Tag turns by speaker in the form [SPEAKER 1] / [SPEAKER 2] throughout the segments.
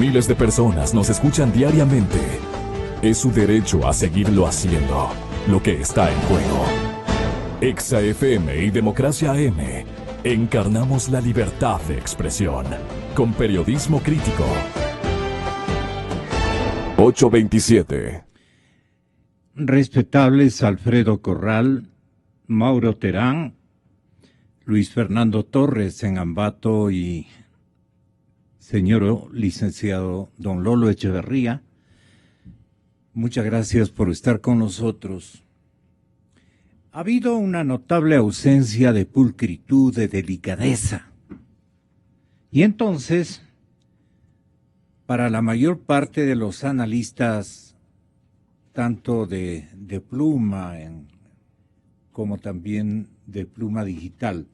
[SPEAKER 1] Miles de personas nos escuchan diariamente. Es su derecho a seguirlo haciendo. Lo que está en juego. Exa FM y Democracia AM. Encarnamos la libertad de expresión. Con periodismo crítico. 827.
[SPEAKER 2] Respetables Alfredo Corral, Mauro Terán, Luis Fernando Torres en Ambato y señor licenciado don Lolo Echeverría, muchas gracias por estar con nosotros. Ha habido una notable ausencia de pulcritud, de delicadeza. Y entonces, para la mayor parte de los analistas, tanto de pluma como también de pluma digital,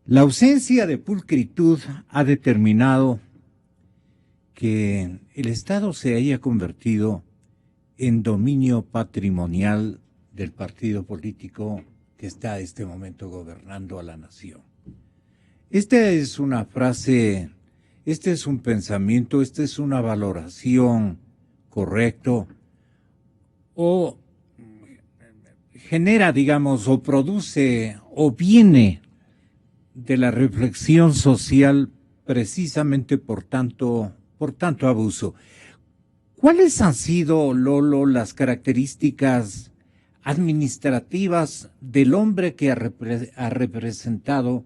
[SPEAKER 2] la ausencia de pulcritud ha determinado que el Estado se haya convertido en dominio patrimonial del partido político que está a este momento gobernando a la nación. Esta es una frase, este es un pensamiento, esta es una valoración correcto o genera, digamos, o produce o viene de la reflexión social precisamente por tanto abuso. ¿Cuáles han sido, Lolo, las características administrativas del hombre que ha representado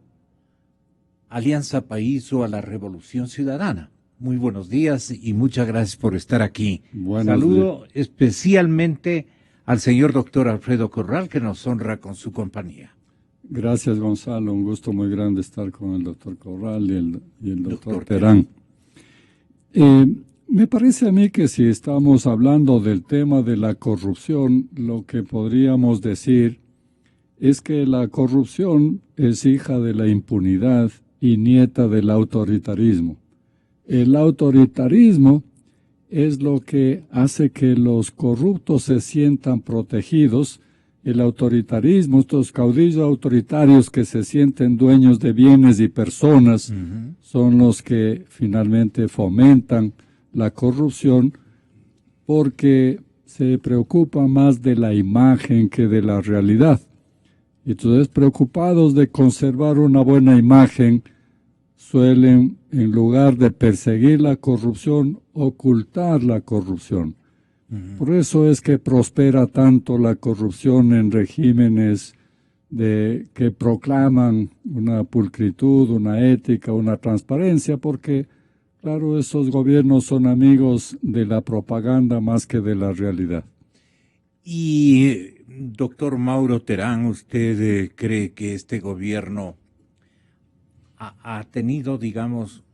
[SPEAKER 2] Alianza País o a la Revolución Ciudadana? Muy buenos días y muchas gracias por estar aquí. Saludo especialmente al señor doctor Alfredo Corral, que nos honra con su compañía.
[SPEAKER 3] Gracias, Gonzalo. Un gusto muy grande estar con el doctor Corral y el doctor Terán. Me parece a mí que si estamos hablando del tema de la corrupción, lo que podríamos decir es que la corrupción es hija de la impunidad y nieta del autoritarismo. El autoritarismo es lo que hace que los corruptos se sientan protegidos. El autoritarismo, estos caudillos autoritarios que se sienten dueños de bienes y personas, son los que finalmente fomentan la corrupción porque se preocupa más de la imagen que de la realidad. Entonces, preocupados de conservar una buena imagen, suelen, en lugar de perseguir la corrupción, ocultar la corrupción. Por eso es que prospera tanto la corrupción en regímenes que proclaman una pulcritud, una ética, una transparencia, porque, claro, esos gobiernos son amigos de la propaganda más que de la realidad.
[SPEAKER 2] Y, doctor Mauro Terán, ¿usted cree que este gobierno ha tenido, digamos,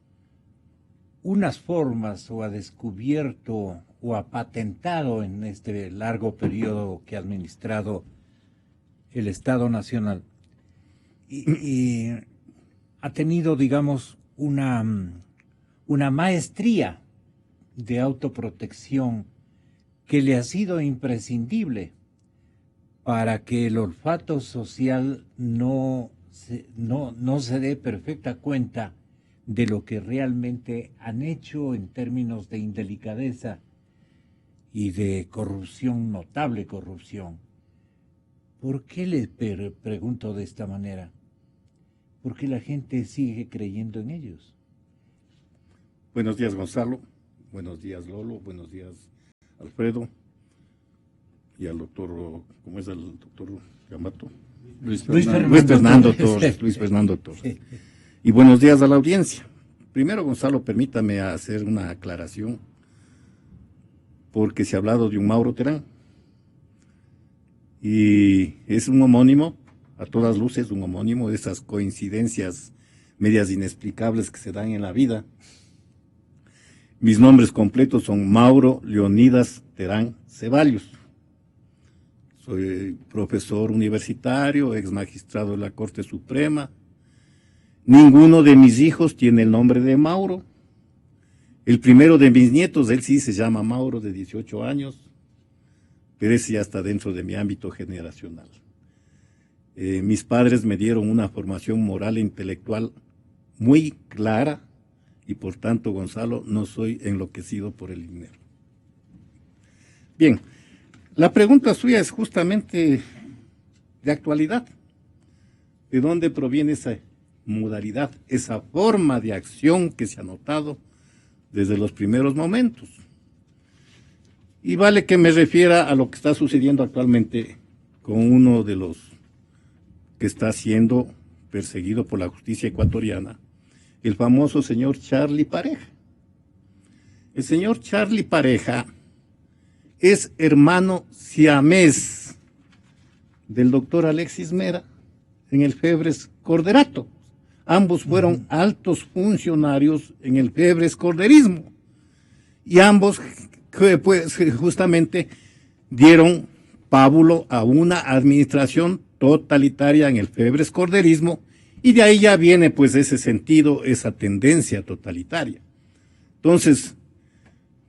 [SPEAKER 2] unas formas o ha descubierto o ha patentado en este largo periodo que ha administrado el Estado Nacional y ha tenido, digamos, una maestría de autoprotección que le ha sido imprescindible para que el olfato social no se dé perfecta cuenta de lo que realmente han hecho en términos de indelicadeza y de corrupción, notable corrupción? ¿Por qué le pregunto de esta manera? Porque la gente sigue creyendo en ellos.
[SPEAKER 4] Buenos días, Gonzalo. Buenos días, Lolo. Buenos días, Alfredo. Y al doctor, ¿cómo es el doctor Gamato? Luis Fernando Torres. Y buenos días a la audiencia. Primero, Gonzalo, permítame hacer una aclaración, porque se ha hablado de un Mauro Terán. Y es un homónimo, a todas luces, un homónimo de esas coincidencias medias inexplicables que se dan en la vida. Mis nombres completos son Mauro Leonidas Terán Ceballos. Soy profesor universitario, ex magistrado de la Corte Suprema. Ninguno de mis hijos tiene el nombre de Mauro. El primero de mis nietos, él sí se llama Mauro, de 18 años, pero ese ya está dentro de mi ámbito generacional. Mis padres me dieron una formación moral e intelectual muy clara y por tanto, Gonzalo, no soy enloquecido por el dinero. Bien, la pregunta suya es justamente de actualidad. ¿De dónde proviene esa modalidad, esa forma de acción que se ha notado desde los primeros momentos? Y vale que me refiera a lo que está sucediendo actualmente con uno de los que está siendo perseguido por la justicia ecuatoriana, el famoso señor Charlie Pareja. El señor Charlie Pareja es hermano siamés del doctor Alexis Mera en el Febres Corderato. Ambos fueron altos funcionarios en el Febres Corderismo y ambos pues, justamente dieron pábulo a una administración totalitaria en el Febres Corderismo, y de ahí ya viene pues ese sentido, esa tendencia totalitaria. Entonces,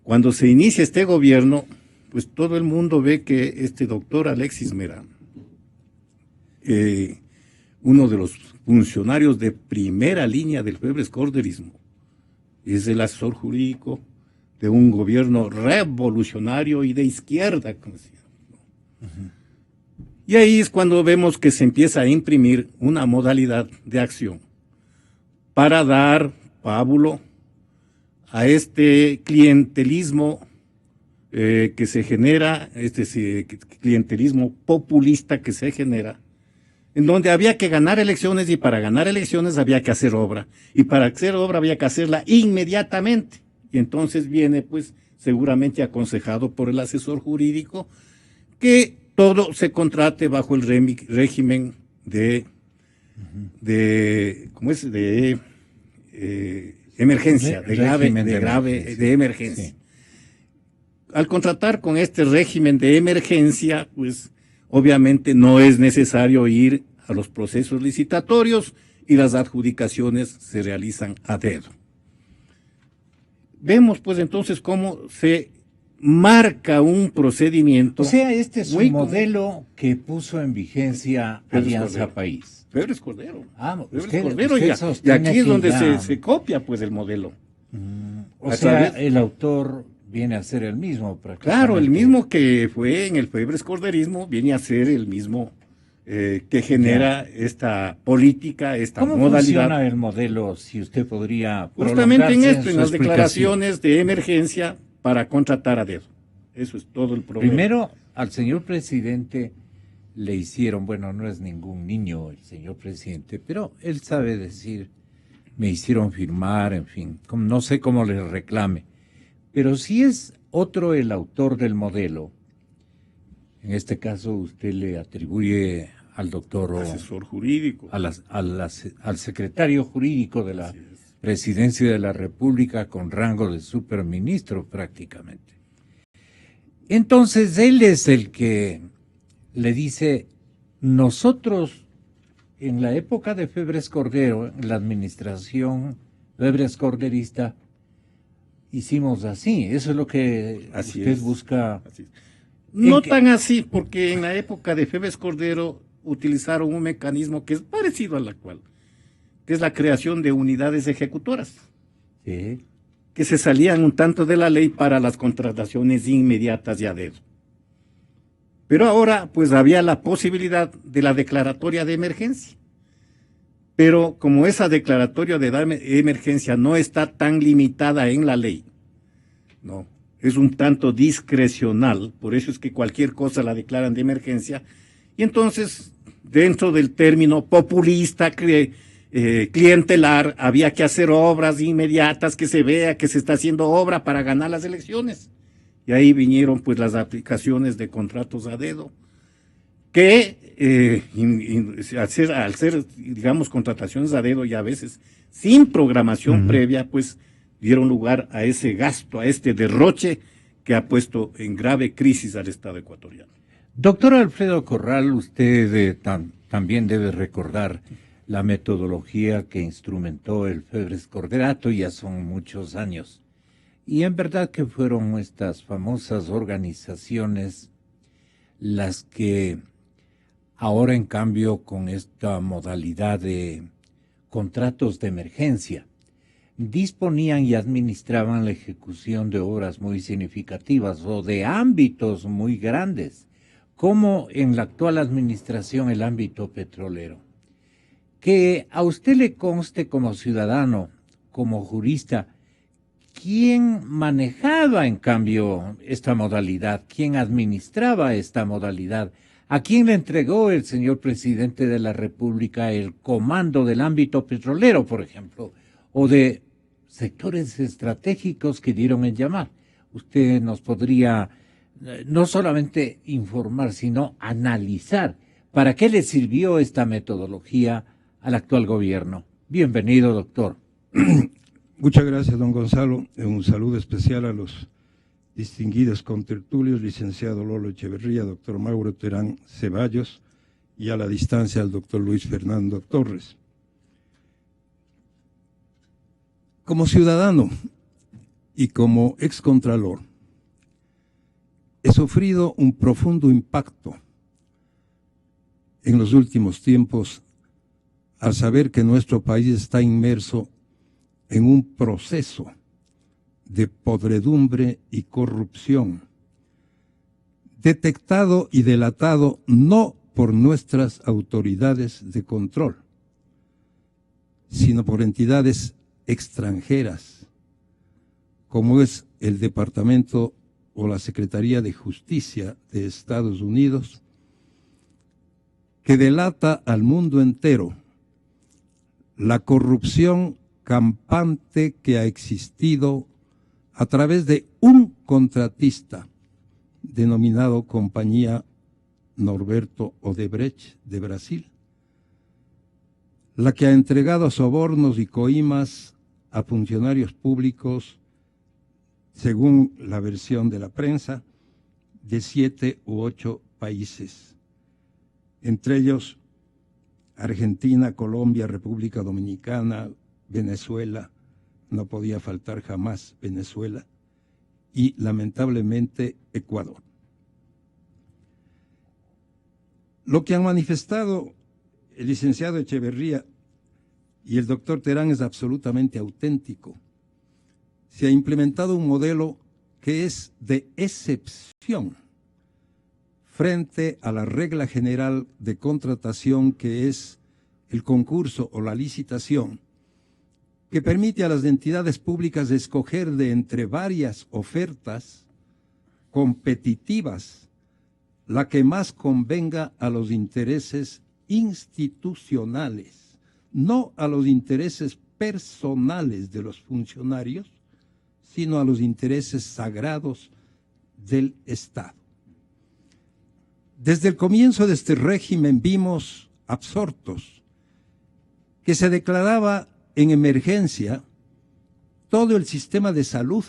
[SPEAKER 4] cuando se inicia este gobierno, pues todo el mundo ve que este doctor Alexis Mera, uno de los funcionarios de primera línea del Febres Corderismo, es el asesor jurídico de un gobierno revolucionario y de izquierda, como decía. Y ahí es cuando vemos que se empieza a imprimir una modalidad de acción para dar pábulo a este clientelismo que se genera, este clientelismo populista que se genera, en donde había que ganar elecciones, y para ganar elecciones había que hacer obra, y para hacer obra había que hacerla inmediatamente. Y entonces viene, pues, seguramente aconsejado por el asesor jurídico, que todo se contrate bajo el régimen de emergencia, de emergencia. Sí. Al contratar con este régimen de emergencia, pues obviamente no es necesario ir a los procesos licitatorios y las adjudicaciones se realizan a dedo. Vemos pues entonces cómo se marca un procedimiento.
[SPEAKER 2] O sea, este es un modelo que puso en vigencia Alianza País.
[SPEAKER 4] Febres Cordero.
[SPEAKER 2] Febres
[SPEAKER 4] Cordero, y aquí es donde se copia pues el modelo.
[SPEAKER 2] O sea, el autor viene a ser el mismo prácticamente.
[SPEAKER 4] Claro, el mismo que fue en el Febres Corderismo viene a ser el mismo que genera esta política, esta modalidad.
[SPEAKER 2] ¿Cómo funciona el modelo, si usted podría
[SPEAKER 4] justamente en esto, en las declaraciones de emergencia para contratar a dedo? Eso es todo el problema.
[SPEAKER 2] Primero, al señor presidente le hicieron, bueno, no es ningún niño el señor presidente, pero él sabe decir, me hicieron firmar, en fin, no sé cómo le reclame. Pero si es otro el autor del modelo, en este caso usted le atribuye al doctor
[SPEAKER 4] asesor jurídico,
[SPEAKER 2] al secretario jurídico de la Presidencia de la República con rango de superministro prácticamente. Entonces él es el que le dice, nosotros en la época de Febres Cordero, en la administración Febres Corderista, hicimos así. Eso es lo que usted busca.
[SPEAKER 4] No tan así, porque en la época de Febres Cordero utilizaron un mecanismo que es parecido al actual, que es la creación de unidades ejecutoras,
[SPEAKER 2] sí,
[SPEAKER 4] que se salían un tanto de la ley para las contrataciones inmediatas y a dedo. Pero ahora, pues había la posibilidad de la declaratoria de emergencia. Pero como esa declaratoria de emergencia no está tan limitada en la ley, no, es un tanto discrecional, por eso es que cualquier cosa la declaran de emergencia, y entonces, dentro del término populista, clientelar, había que hacer obras inmediatas, que se vea que se está haciendo obra para ganar las elecciones. Y ahí vinieron pues las aplicaciones de contratos a dedo, que al ser, digamos, contrataciones a dedo y a veces sin programación previa, pues dieron lugar a ese gasto, a este derroche que ha puesto en grave crisis al Estado ecuatoriano.
[SPEAKER 2] Doctor Alfredo Corral, usted también debe recordar la metodología que instrumentó el Febres Corderato, ya son muchos años. Y en verdad que fueron estas famosas organizaciones las que ahora en cambio con esta modalidad de contratos de emergencia. Disponían y administraban la ejecución de obras muy significativas o de ámbitos muy grandes, como en la actual administración el ámbito petrolero. Que a usted le conste como ciudadano, como jurista, ¿quién manejaba en cambio esta modalidad? ¿Quién administraba esta modalidad? ¿A quién le entregó el señor presidente de la República el comando del ámbito petrolero, por ejemplo, o de sectores estratégicos que dieron en llamar? Usted nos podría no solamente informar, sino analizar para qué le sirvió esta metodología al actual gobierno. Bienvenido, doctor.
[SPEAKER 5] Muchas gracias, don Gonzalo. Un saludo especial a los distinguidos contertulios, licenciado Lolo Echeverría, doctor Mauro Terán Ceballos, y a la distancia al doctor Luis Fernando Torres. Como ciudadano y como excontralor, he sufrido un profundo impacto en los últimos tiempos al saber que nuestro país está inmerso en un proceso de podredumbre y corrupción, detectado y delatado no por nuestras autoridades de control, sino por entidades extranjeras, como es el Departamento o la Secretaría de Justicia de Estados Unidos, que delata al mundo entero la corrupción campante que ha existido a través de un contratista denominado Compañía Norberto Odebrecht de Brasil, la que ha entregado sobornos y coimas a funcionarios públicos, según la versión de la prensa, de 7 u 8 países, entre ellos Argentina, Colombia, República Dominicana, Venezuela, no podía faltar jamás Venezuela, y lamentablemente Ecuador. Lo que han manifestado el licenciado Echeverría y el doctor Terán es absolutamente auténtico. Se ha implementado un modelo que es de excepción frente a la regla general de contratación, que es el concurso o la licitación, que permite a las entidades públicas escoger de entre varias ofertas competitivas la que más convenga a los intereses institucionales, no a los intereses personales de los funcionarios, sino a los intereses sagrados del Estado. Desde el comienzo de este régimen vimos absortos que se declaraba en emergencia todo el sistema de salud,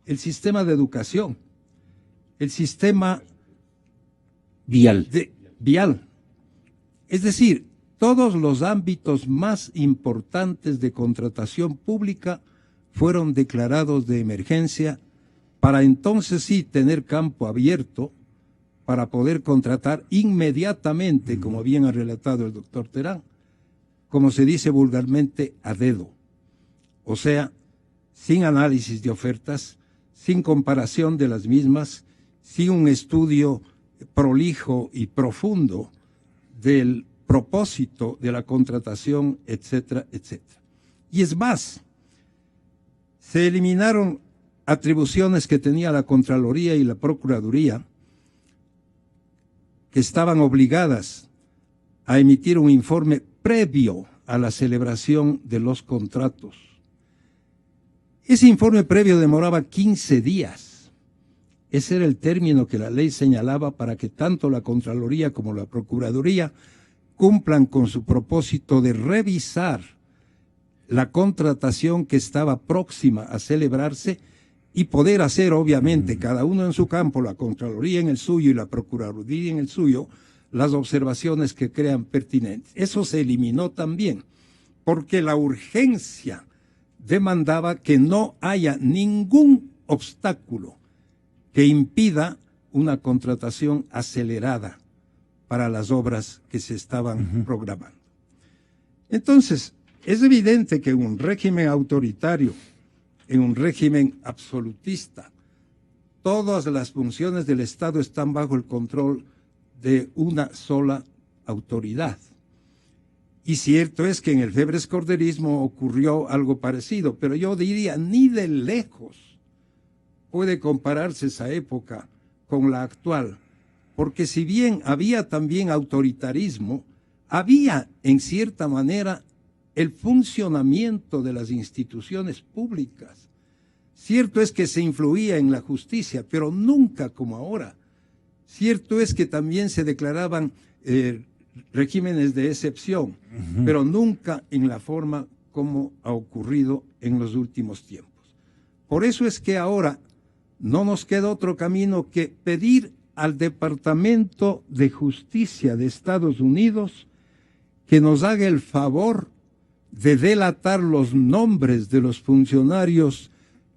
[SPEAKER 5] el sistema de educación, el sistema vial. Es decir, todos los ámbitos más importantes de contratación pública fueron declarados de emergencia para entonces sí tener campo abierto para poder contratar inmediatamente, como bien ha relatado el doctor Terán, como se dice vulgarmente, a dedo. O sea, sin análisis de ofertas, sin comparación de las mismas, sin un estudio prolijo y profundo del propósito de la contratación, etcétera, etcétera. Y es más, se eliminaron atribuciones que tenía la Contraloría y la Procuraduría, que estaban obligadas a emitir un informe previo a la celebración de los contratos. Ese informe previo demoraba 15 días. Ese era el término que la ley señalaba para que tanto la Contraloría como la Procuraduría cumplan con su propósito de revisar la contratación que estaba próxima a celebrarse y poder hacer, obviamente, cada uno en su campo, la Contraloría en el suyo y la Procuraduría en el suyo, las observaciones que crean pertinentes. Eso se eliminó también, porque la urgencia demandaba que no haya ningún obstáculo que impida una contratación acelerada para las obras que se estaban programando. Entonces, es evidente que en un régimen autoritario, en un régimen absolutista, todas las funciones del Estado están bajo el control de una sola autoridad. Y cierto es que en el febres-corderismo ocurrió algo parecido, pero yo diría, ni de lejos puede compararse esa época con la actual, porque si bien había también autoritarismo, había en cierta manera el funcionamiento de las instituciones públicas. Cierto es que se influía en la justicia, pero nunca como ahora. Cierto es que también se declaraban regímenes de excepción, pero nunca en la forma como ha ocurrido en los últimos tiempos. Por eso es que ahora no nos queda otro camino que pedir al Departamento de Justicia de Estados Unidos que nos haga el favor de delatar los nombres de los funcionarios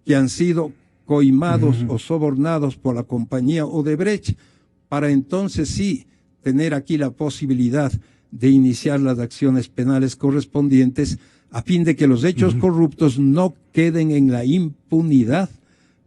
[SPEAKER 5] que han sido coimados o sobornados por la compañía Odebrecht, para entonces sí tener aquí la posibilidad de iniciar las acciones penales correspondientes a fin de que los hechos corruptos no queden en la impunidad,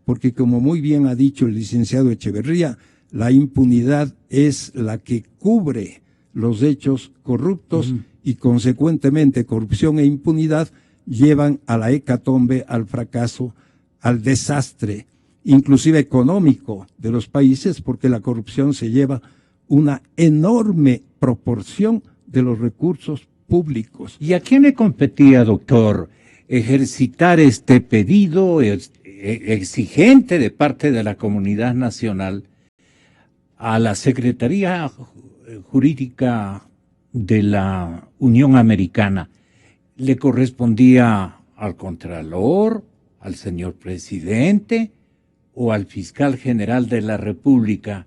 [SPEAKER 5] porque como muy bien ha dicho el licenciado Echeverría, la impunidad es la que cubre los hechos corruptos y consecuentemente corrupción e impunidad llevan a la hecatombe, al fracaso, al desastre, inclusive económico de los países, porque la corrupción se lleva una enorme proporción de los recursos públicos.
[SPEAKER 2] ¿Y a quién le competía, doctor, ejercitar este pedido exigente de parte de la comunidad nacional a la Secretaría Jurídica de la Unión Americana? ¿Le correspondía al Contralor, al señor presidente o al fiscal general de la República,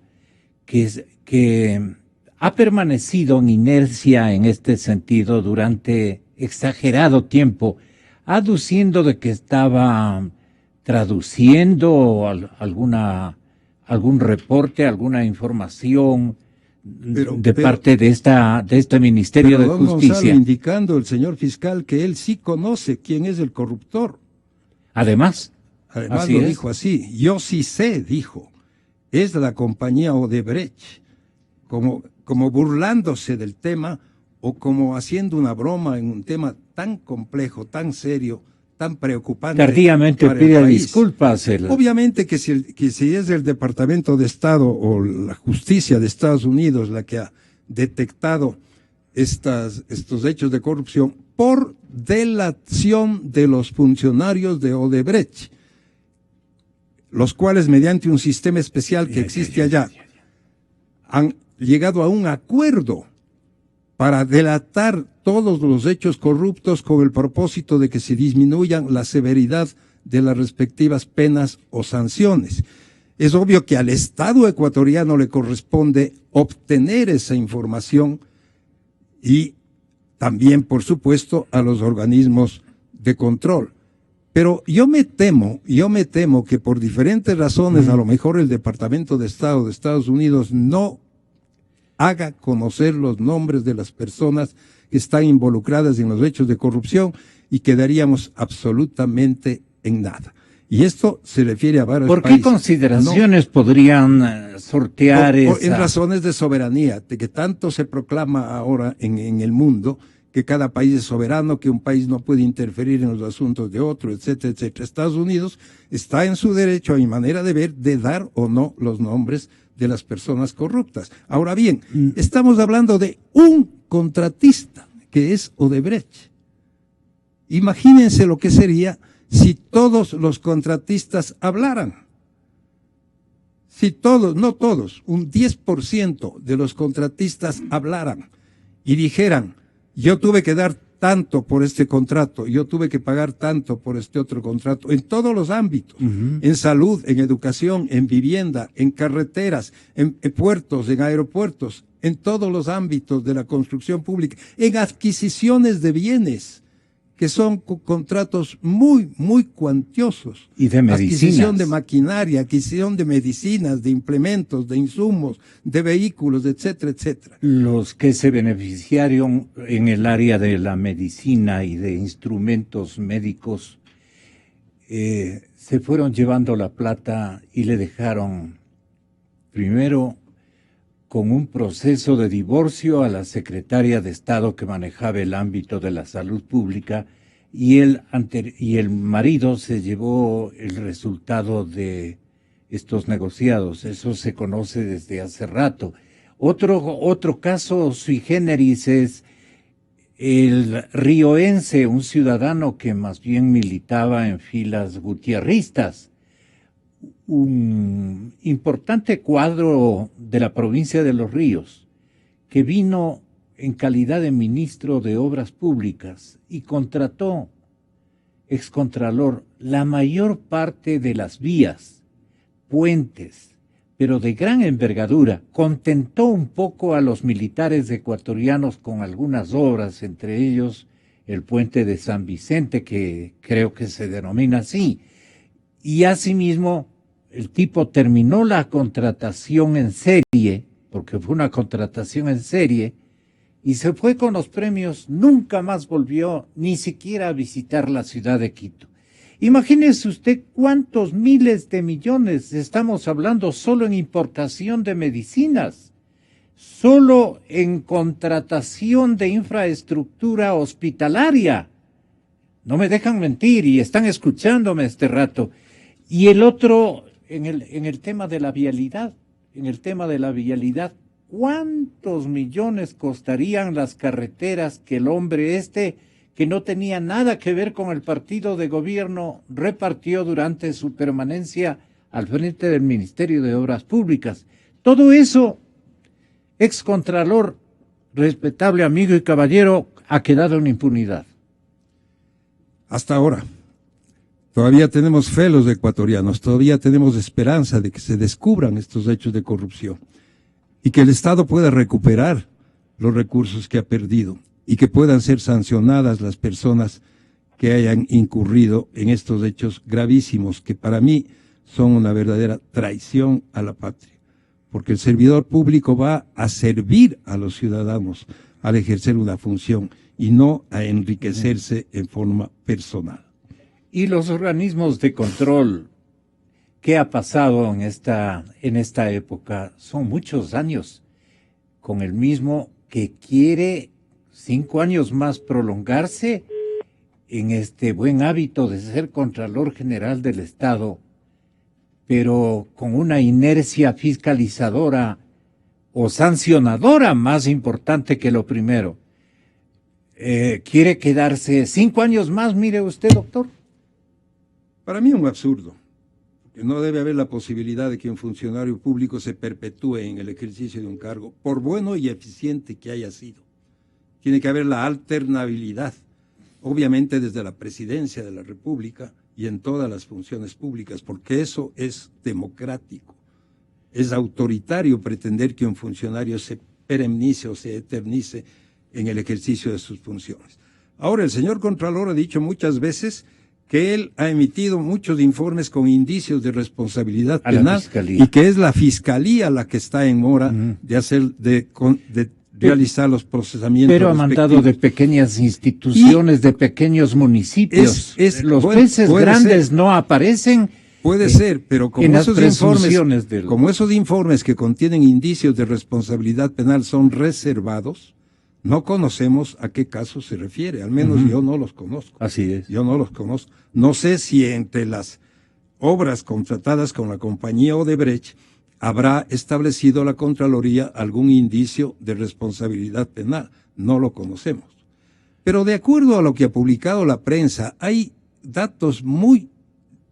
[SPEAKER 2] que ha permanecido en inercia en este sentido durante exagerado tiempo, aduciendo de que estaba traduciendo algún reporte, alguna información de parte de este Ministerio de Justicia?
[SPEAKER 5] Gonzalo, indicando el señor fiscal que él sí conoce quién es el corruptor.
[SPEAKER 2] Además
[SPEAKER 5] lo dijo así. Yo sí sé, dijo. Es la compañía Odebrecht, como burlándose del tema o como haciendo una broma en un tema tan complejo, tan serio, tan preocupante.
[SPEAKER 2] Tardíamente pide disculpas.
[SPEAKER 5] Obviamente que si es el Departamento de Estado o la Justicia de Estados Unidos la que ha detectado estos hechos de corrupción por delación de los funcionarios de Odebrecht, los cuales mediante un sistema especial que existe allá han llegado a un acuerdo para delatar todos los hechos corruptos con el propósito de que se disminuyan la severidad de las respectivas penas o sanciones. Es obvio que al Estado ecuatoriano le corresponde obtener esa información y también, por supuesto, a los organismos de control. Pero yo me temo que por diferentes razones, a lo mejor el Departamento de Estado de Estados Unidos no haga conocer los nombres de las personas que están involucradas en los hechos de corrupción y quedaríamos absolutamente en nada. Y esto se refiere a varios países.
[SPEAKER 2] ¿Por qué consideraciones podrían sortear
[SPEAKER 5] en razones de soberanía, de que tanto se proclama ahora en el mundo que cada país es soberano, que un país no puede interferir en los asuntos de otro, etcétera, etcétera. Estados Unidos está en su derecho, a mi manera de ver, de dar o no los nombres de las personas corruptas. Ahora bien, estamos hablando de un contratista, que es Odebrecht. Imagínense lo que sería si todos los contratistas hablaran. Si todos, no todos, un 10% de los contratistas hablaran y dijeran: yo tuve que dar tanto por este contrato, yo tuve que pagar tanto por este otro contrato, en todos los ámbitos, en salud, en educación, en vivienda, en carreteras, en puertos, en aeropuertos, en todos los ámbitos de la construcción pública, en adquisiciones de bienes, que son contratos muy, muy cuantiosos.
[SPEAKER 2] Y de medicinas.
[SPEAKER 5] Adquisición de maquinaria, adquisición de medicinas, de implementos, de insumos, de vehículos, etcétera, etcétera.
[SPEAKER 2] Los que se beneficiaron en el área de la medicina y de instrumentos médicos se fueron llevando la plata y le dejaron primero con un proceso de divorcio a la secretaria de Estado que manejaba el ámbito de la salud pública y el marido se llevó el resultado de estos negociados. Eso se conoce desde hace rato. Otro caso sui generis es el rioense, un ciudadano que más bien militaba en filas gutierristas. Un importante cuadro de la provincia de Los Ríos, que vino en calidad de ministro de Obras Públicas y contrató, excontralor, la mayor parte de las vías, puentes, pero de gran envergadura. Contentó un poco a los militares ecuatorianos con algunas obras, entre ellos el puente de San Vicente, que creo que se denomina así, y asimismo el tipo terminó la contratación en serie, porque fue una contratación en serie, y se fue con los premios, nunca más volvió ni siquiera a visitar la ciudad de Quito. Imagínese usted cuántos miles de millones estamos hablando solo en importación de medicinas, solo en contratación de infraestructura hospitalaria. No me dejan mentir y están escuchándome este rato. Y el otro, en el tema de la vialidad, ¿cuántos millones costarían las carreteras que el hombre que no tenía nada que ver con el partido de gobierno, repartió durante su permanencia al frente del Ministerio de Obras Públicas? Todo eso, excontralor, respetable amigo y caballero, ha quedado en impunidad.
[SPEAKER 5] Hasta ahora. Todavía tenemos fe los ecuatorianos, todavía tenemos esperanza de que se descubran estos hechos de corrupción y que el Estado pueda recuperar los recursos que ha perdido y que puedan ser sancionadas las personas que hayan incurrido en estos hechos gravísimos que para mí son una verdadera traición a la patria, porque el servidor público va a servir a los ciudadanos al ejercer una función y no a enriquecerse en forma personal.
[SPEAKER 2] Y los organismos de control, ¿qué ha pasado en esta época? Son muchos años, con el mismo que quiere 5 años más prolongarse en este buen hábito de ser Contralor General del Estado, pero con una inercia fiscalizadora o sancionadora más importante que lo primero. ¿Quiere quedarse 5 años más, mire usted, doctor?
[SPEAKER 5] Para mí es un absurdo, que no debe haber la posibilidad de que un funcionario público se perpetúe en el ejercicio de un cargo, por bueno y eficiente que haya sido. Tiene que haber la alternabilidad, obviamente desde la presidencia de la República y en todas las funciones públicas, porque eso es democrático. Es autoritario pretender que un funcionario se perenice o se eternice en el ejercicio de sus funciones. Ahora, el señor Contralor ha dicho muchas veces que él ha emitido muchos informes con indicios de responsabilidad penal y que es la Fiscalía la que está en mora de realizar los procesamientos.
[SPEAKER 2] Pero ha mandado de pequeñas instituciones, de pequeños municipios. Los peces grandes no aparecen.
[SPEAKER 5] Puede ser, pero como esos informes que contienen indicios de responsabilidad penal son reservados, no conocemos a qué caso se refiere, al menos yo no los conozco.
[SPEAKER 2] Así es.
[SPEAKER 5] Yo no los conozco. No sé si entre las obras contratadas con la compañía Odebrecht habrá establecido la Contraloría algún indicio de responsabilidad penal. No lo conocemos. Pero de acuerdo a lo que ha publicado la prensa, hay datos muy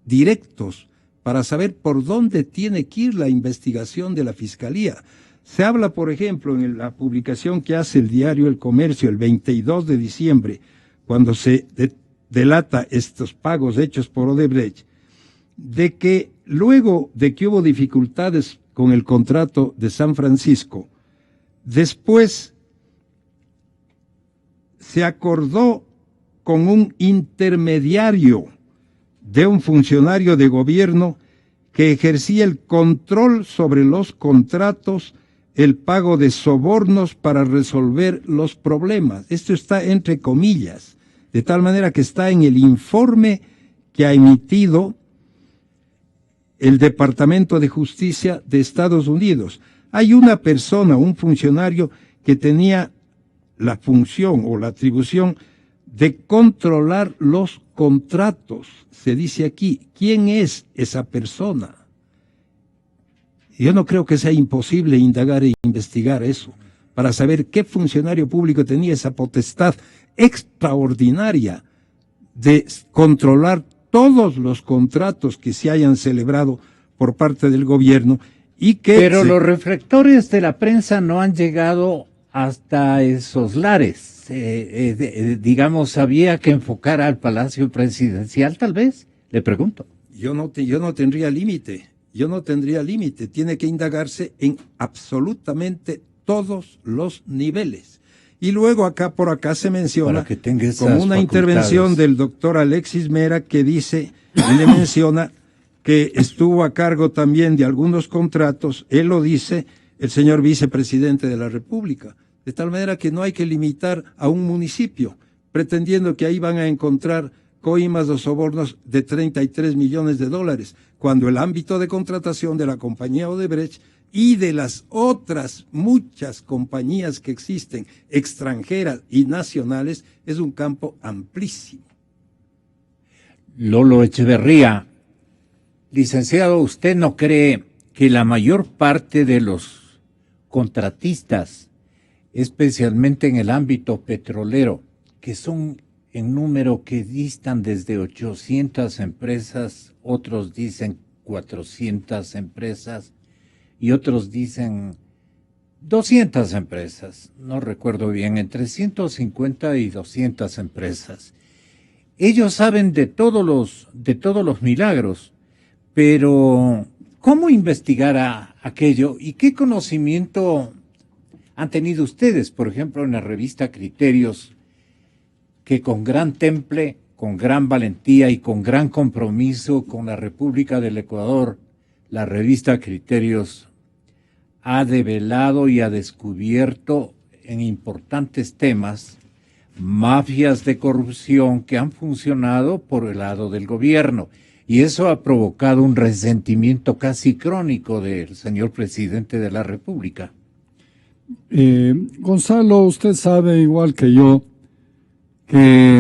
[SPEAKER 5] directos para saber por dónde tiene que ir la investigación de la Fiscalía. Se habla, por ejemplo, en la publicación que hace el diario El Comercio el 22 de diciembre, cuando se delata estos pagos hechos por Odebrecht, de que luego de que hubo dificultades con el contrato de San Francisco, después se acordó con un intermediario de un funcionario de gobierno que ejercía el control sobre los contratos, el pago de sobornos para resolver los problemas. Esto está entre comillas, de tal manera que está en el informe que ha emitido el Departamento de Justicia de Estados Unidos. Hay una persona, un funcionario, que tenía la función o la atribución de controlar los contratos. Se dice aquí, ¿quién es esa persona? Yo no creo que sea imposible indagar e investigar eso, para saber qué funcionario público tenía esa potestad extraordinaria de controlar todos los contratos que se hayan celebrado por parte del gobierno y que...
[SPEAKER 2] Pero los reflectores de la prensa no han llegado hasta esos lares. Digamos, había que enfocar al Palacio Presidencial, tal vez, le pregunto.
[SPEAKER 5] Yo no tendría límite. Yo no tendría límite. Tiene que indagarse en absolutamente todos los niveles. Y luego por acá se menciona como una intervención del doctor Alexis Mera que dice, y le menciona que estuvo a cargo también de algunos contratos, él lo dice, el señor vicepresidente de la República. De tal manera que no hay que limitar a un municipio, pretendiendo que ahí van a encontrar coimas o sobornos de 33 millones de dólares, cuando el ámbito de contratación de la compañía Odebrecht y de las otras muchas compañías que existen, extranjeras y nacionales, es un campo amplísimo.
[SPEAKER 2] Lolo Echeverría, licenciado, ¿usted no cree que la mayor parte de los contratistas, especialmente en el ámbito petrolero, que son en número que distan desde 800 empresas, otros dicen 400 empresas y otros dicen 200 empresas, no recuerdo bien, entre 150 y 200 empresas. Ellos saben de todos los milagros, pero ¿cómo investigar aquello y qué conocimiento han tenido ustedes, por ejemplo, en la revista Criterios, que con gran temple, con gran valentía y con gran compromiso con la República del Ecuador, la revista Criterios ha develado y ha descubierto en importantes temas mafias de corrupción que han funcionado por el lado del gobierno? Y eso ha provocado un resentimiento casi crónico del señor presidente de la República.
[SPEAKER 3] Gonzalo, usted sabe igual que yo que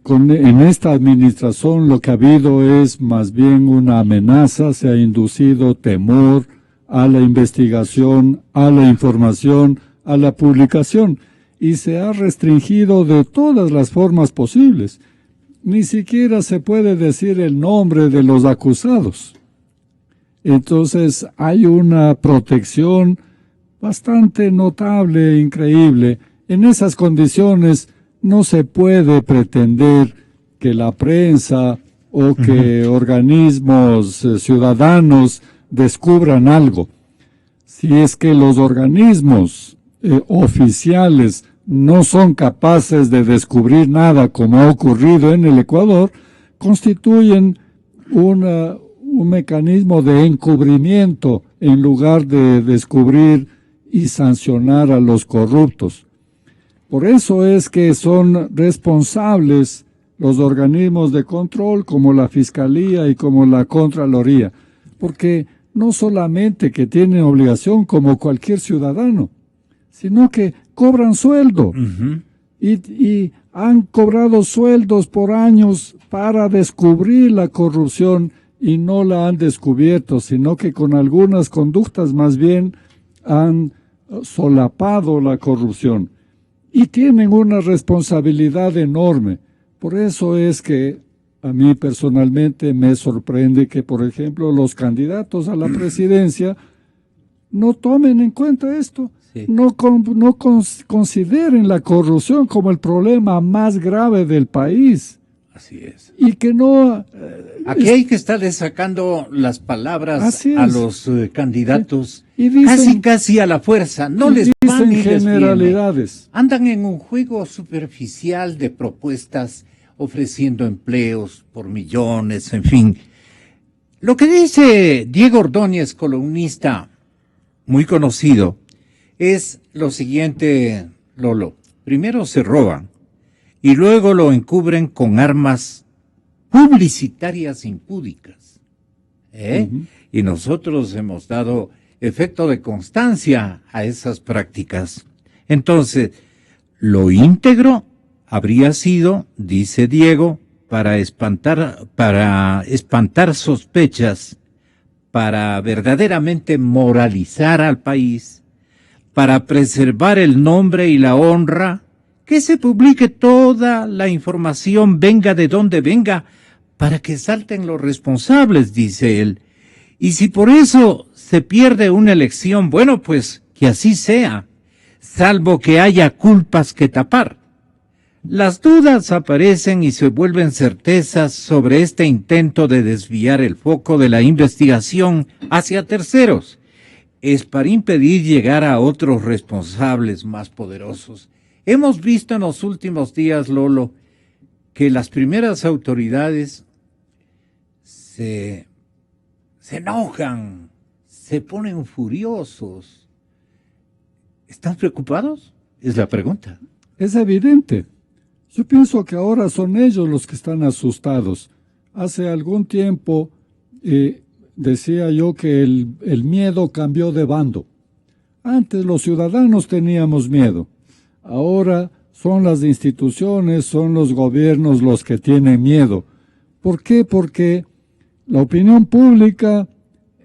[SPEAKER 3] en esta administración lo que ha habido es más bien una amenaza, se ha inducido temor a la investigación, a la información, a la publicación, y se ha restringido de todas las formas posibles. Ni siquiera se puede decir el nombre de los acusados. Entonces hay una protección bastante notable e increíble. En esas condiciones no se puede pretender que la prensa o que organismos ciudadanos descubran algo. Si es que los organismos oficiales no son capaces de descubrir nada, como ha ocurrido en el Ecuador, constituyen un mecanismo de encubrimiento en lugar de descubrir y sancionar a los corruptos. Por eso es que son responsables los organismos de control como la Fiscalía y como la Contraloría, porque no solamente que tienen obligación como cualquier ciudadano, sino que cobran sueldo y han cobrado sueldos por años para descubrir la corrupción y no la han descubierto, sino que con algunas conductas más bien han solapado la corrupción y tienen una responsabilidad enorme. Por eso es que a mí personalmente me sorprende que, por ejemplo, los candidatos a la presidencia no tomen en cuenta esto. Sí. No consideren la corrupción como el problema más grave del país.
[SPEAKER 2] Así es.
[SPEAKER 3] Y que no...
[SPEAKER 2] Aquí hay que estarle sacando las palabras a los candidatos
[SPEAKER 3] y dicen,
[SPEAKER 2] casi a la fuerza. No les van ni
[SPEAKER 3] generalidades.
[SPEAKER 2] Andan en un juego superficial de propuestas ofreciendo empleos por millones, en fin. Lo que dice Diego Ordóñez, columnista muy conocido, es lo siguiente, Lolo. Primero se roban y luego lo encubren con armas publicitarias impúdicas. Y nosotros hemos dado efecto de constancia a esas prácticas. Entonces, lo íntegro habría sido, dice Diego, para espantar sospechas, para verdaderamente moralizar al país, para preservar el nombre y la honra, que se publique toda la información, venga de donde venga, para que salten los responsables, dice él. Y si por eso se pierde una elección, bueno, pues que así sea, salvo que haya culpas que tapar. Las dudas aparecen y se vuelven certezas sobre este intento de desviar el foco de la investigación hacia terceros. Es para impedir llegar a otros responsables más poderosos. Hemos visto en los últimos días, Lolo, que las primeras autoridades se enojan, se ponen furiosos. ¿Están preocupados? Es la pregunta.
[SPEAKER 3] Es evidente. Yo pienso que ahora son ellos los que están asustados. Hace algún tiempo decía yo que el miedo cambió de bando. Antes los ciudadanos teníamos miedo. Ahora son las instituciones, son los gobiernos los que tienen miedo. ¿Por qué? Porque la opinión pública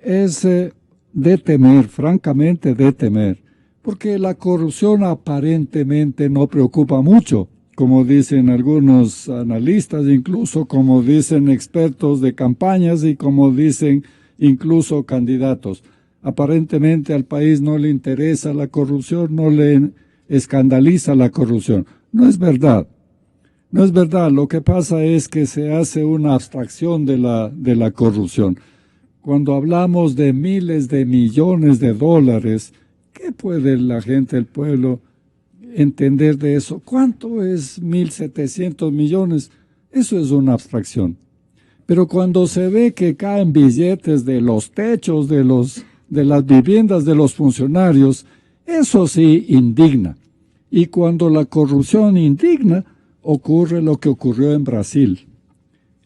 [SPEAKER 3] es de temer, francamente de temer. Porque la corrupción aparentemente no preocupa mucho, como dicen algunos analistas, incluso como dicen expertos de campañas y como dicen incluso candidatos. Aparentemente al país no le interesa la corrupción, no le escandaliza la corrupción. No es verdad. No es verdad. Lo que pasa es que se hace una abstracción de la corrupción. Cuando hablamos de miles de millones de dólares, ¿qué puede la gente, el pueblo, entender de eso? ¿Cuánto es 1.700 millones? Eso es una abstracción. Pero cuando se ve que caen billetes de los techos, de las viviendas de los funcionarios, eso sí indigna. Y cuando la corrupción indigna, ocurre lo que ocurrió en Brasil.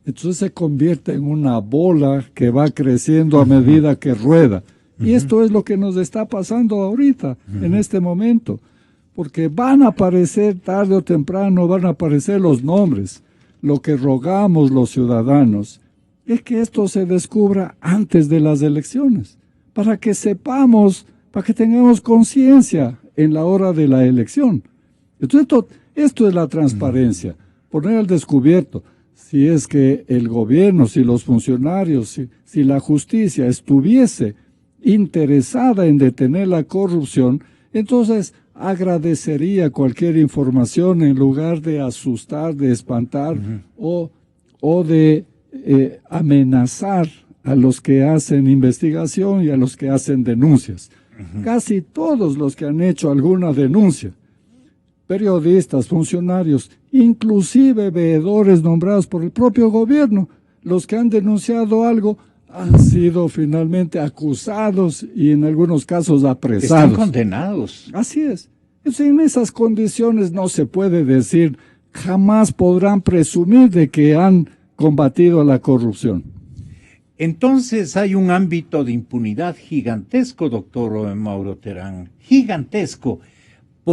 [SPEAKER 3] Entonces se convierte en una bola que va creciendo a medida que rueda. Y esto es lo que nos está pasando ahorita, en este momento. Porque van a aparecer tarde o temprano, van a aparecer los nombres. Lo que rogamos los ciudadanos es que esto se descubra antes de las elecciones, para que sepamos, para que tengamos conciencia en la hora de la elección. Entonces esto es la transparencia, poner al descubierto. Si es que el gobierno, si los funcionarios, si la justicia estuviese interesada en detener la corrupción, entonces agradecería cualquier información en lugar de asustar, de espantar o de amenazar a los que hacen investigación y a los que hacen denuncias. Casi todos los que han hecho alguna denuncia, periodistas, funcionarios, inclusive veedores nombrados por el propio gobierno, los que han denunciado algo han sido finalmente acusados y en algunos casos apresados.
[SPEAKER 2] Están condenados.
[SPEAKER 3] Así es. Entonces, en esas condiciones no se puede decir, jamás podrán presumir de que han combatido la corrupción.
[SPEAKER 2] Entonces hay un ámbito de impunidad gigantesco, doctor Mauro Terán, gigantesco,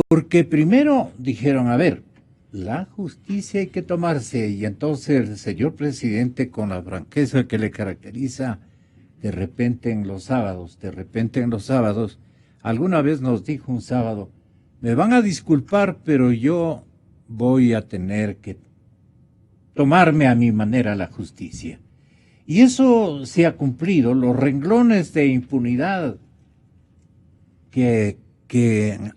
[SPEAKER 2] porque primero dijeron, a ver, la justicia hay que tomarse, y entonces el señor presidente, con la franqueza que le caracteriza, de repente en los sábados, alguna vez nos dijo un sábado, me van a disculpar, pero yo voy a tener que tomarme a mi manera la justicia. Y eso se ha cumplido. Los renglones de impunidad que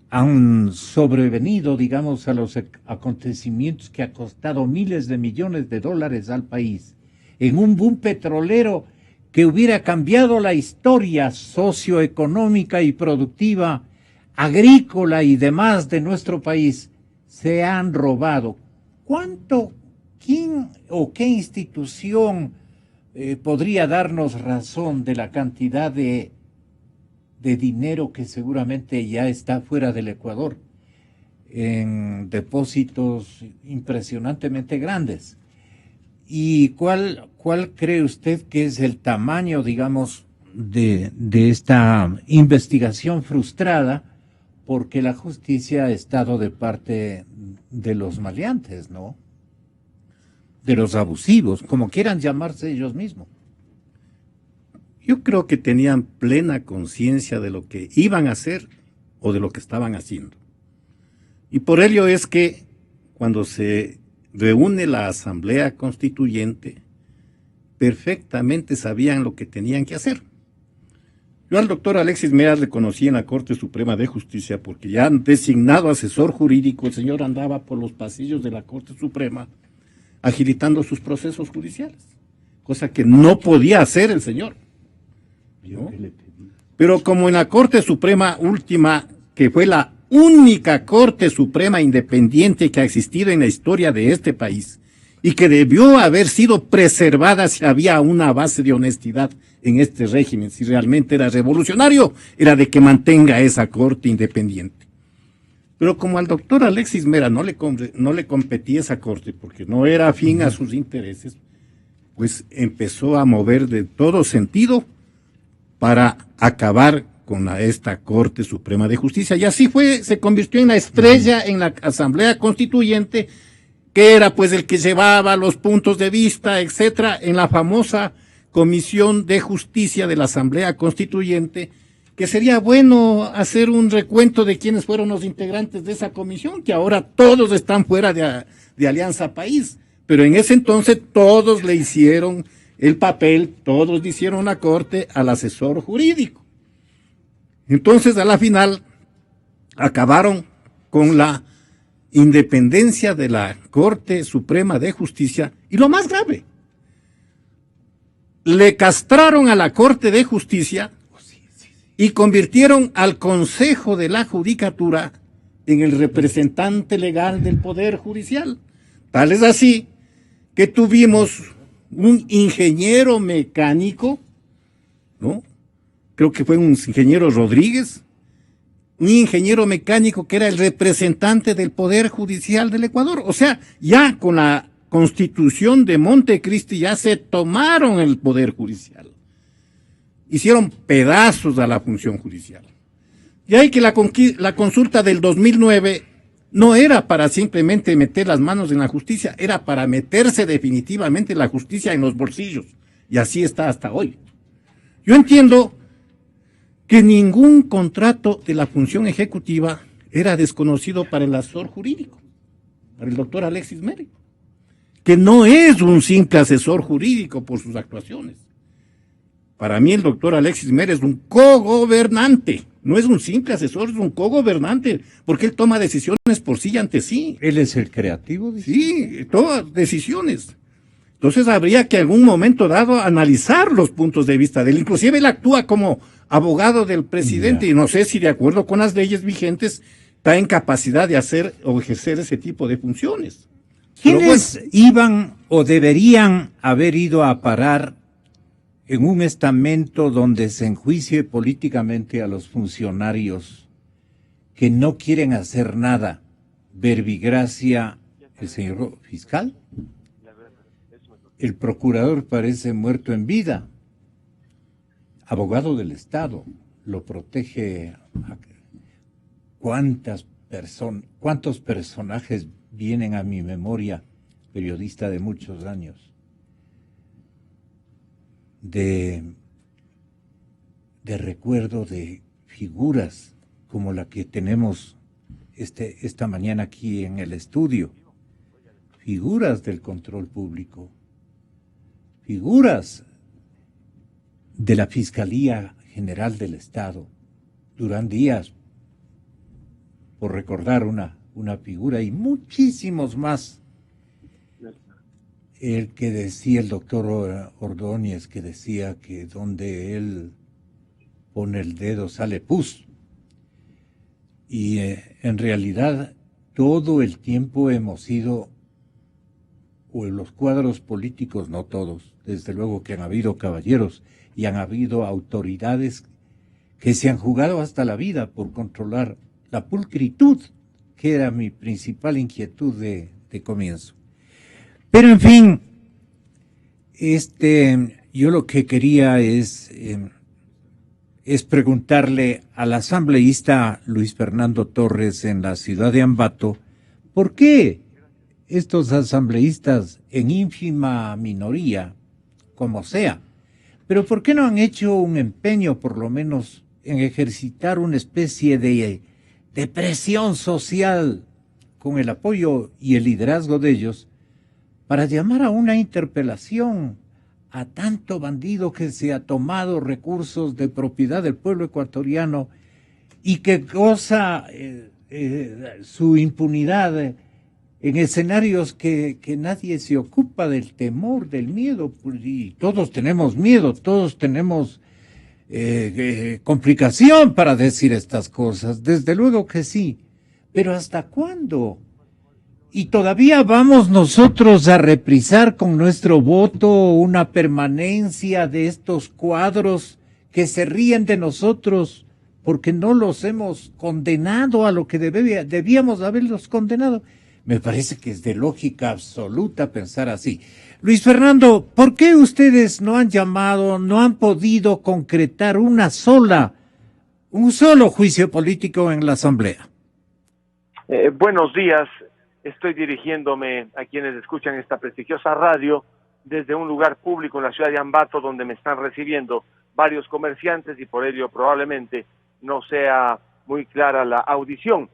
[SPEAKER 2] han sobrevenido, digamos, a los acontecimientos que ha costado miles de millones de dólares al país, en un boom petrolero que hubiera cambiado la historia socioeconómica y productiva, agrícola y demás de nuestro país, se han robado. ¿quién o qué institución podría darnos razón de la cantidad de dinero que seguramente ya está fuera del Ecuador en depósitos impresionantemente grandes? ¿Y cuál cree usted que es el tamaño, digamos, de esta investigación frustrada porque la justicia ha estado de parte de los maleantes, ¿no? De los abusivos, como quieran llamarse ellos mismos?
[SPEAKER 4] Yo creo que tenían plena conciencia de lo que iban a hacer o de lo que estaban haciendo. Y por ello es que cuando se reúne la Asamblea Constituyente, perfectamente sabían lo que tenían que hacer. Yo al doctor Alexis Mera le conocí en la Corte Suprema de Justicia porque ya designado asesor jurídico, el señor andaba por los pasillos de la Corte Suprema agilitando sus procesos judiciales, cosa que no podía hacer el señor, ¿no? Pero como en la Corte Suprema última, que fue la única Corte Suprema independiente que ha existido en la historia de este país y que debió haber sido preservada si había una base de honestidad en este régimen, si realmente era revolucionario, era de que mantenga esa Corte independiente. Pero como al doctor Alexis Mera no le competía esa Corte porque no era afín a sus intereses, pues empezó a mover de todo sentido para acabar con esta Corte Suprema de Justicia. Y así se convirtió en la estrella en la Asamblea Constituyente, que era pues el que llevaba los puntos de vista, etcétera, en la famosa Comisión de Justicia de la Asamblea Constituyente, que sería bueno hacer un recuento de quiénes fueron los integrantes de esa comisión, que ahora todos están fuera de Alianza País, pero en ese entonces todos le hicieron el papel, todos le hicieron la corte al asesor jurídico. Entonces, a la final, acabaron con la independencia de la Corte Suprema de Justicia, y lo más grave, le castraron a la Corte de Justicia y convirtieron al Consejo de la Judicatura en el representante legal del Poder Judicial. Tal es así que tuvimos un ingeniero mecánico, ¿no? Creo que fue un ingeniero Rodríguez, un ingeniero mecánico que era el representante del Poder Judicial del Ecuador. O sea, ya con la Constitución de Montecristi ya se tomaron el Poder Judicial. Hicieron pedazos a la función judicial. Y hay que la consulta del 2009 no era para simplemente meter las manos en la justicia, era para meterse definitivamente la justicia en los bolsillos. Y así está hasta hoy. Yo entiendo que ningún contrato de la función ejecutiva era desconocido para el asesor jurídico, para el doctor Alexis Mera, que no es un simple asesor jurídico por sus actuaciones. Para mí el doctor Alexis Mera es un cogobernante, no es un simple asesor, es un cogobernante, porque él toma decisiones por sí y ante sí.
[SPEAKER 2] ¿Él es el creativo? Dice.
[SPEAKER 4] Sí, todas decisiones. Entonces habría que en algún momento dado analizar los puntos de vista de él. Inclusive él actúa como abogado del presidente y no sé si de acuerdo con las leyes vigentes está en capacidad de hacer o ejercer ese tipo de funciones.
[SPEAKER 2] ¿Quiénes iban o deberían haber ido a parar en un estamento donde se enjuicie políticamente a los funcionarios que no quieren hacer nada? Verbigracia, el señor fiscal. El procurador parece muerto en vida. Abogado del Estado, lo protege. ¿Cuántos personajes vienen a mi memoria, periodista de muchos años, de recuerdo de figuras como la que tenemos esta mañana aquí en el estudio, figuras del control público, figuras de la Fiscalía General del Estado, Durán Díaz, por recordar una figura, y muchísimos más. El que decía, el doctor Ordóñez, que decía que donde él pone el dedo sale pus. Y en realidad todo el tiempo hemos sido o en los cuadros políticos, no todos, desde luego que han habido caballeros y han habido autoridades que se han jugado hasta la vida por controlar la pulcritud, que era mi principal inquietud de comienzo. Pero en fin, yo lo que quería es preguntarle al asambleísta Luis Fernando Torres en la ciudad de Ambato, ¿por qué estos asambleístas en ínfima minoría, como sea, pero por qué no han hecho un empeño por lo menos en ejercitar una especie de presión social con el apoyo y el liderazgo de ellos para llamar a una interpelación a tanto bandido que se ha tomado recursos de propiedad del pueblo ecuatoriano y que goza su impunidad en escenarios que nadie se ocupa del temor, del miedo, y todos tenemos miedo, todos tenemos complicación para decir estas cosas, desde luego que sí, pero ¿hasta cuándo? Y todavía vamos nosotros a reprisar con nuestro voto una permanencia de estos cuadros que se ríen de nosotros porque no los hemos condenado a lo que debíamos haberlos condenado. Me parece que es de lógica absoluta pensar así. Luis Fernando, ¿por qué ustedes no han llamado, no han podido concretar un solo juicio político en la Asamblea?
[SPEAKER 6] Buenos días. Estoy dirigiéndome a quienes escuchan esta prestigiosa radio desde un lugar público en la ciudad de Ambato, donde me están recibiendo varios comerciantes y por ello probablemente no sea muy clara la audición.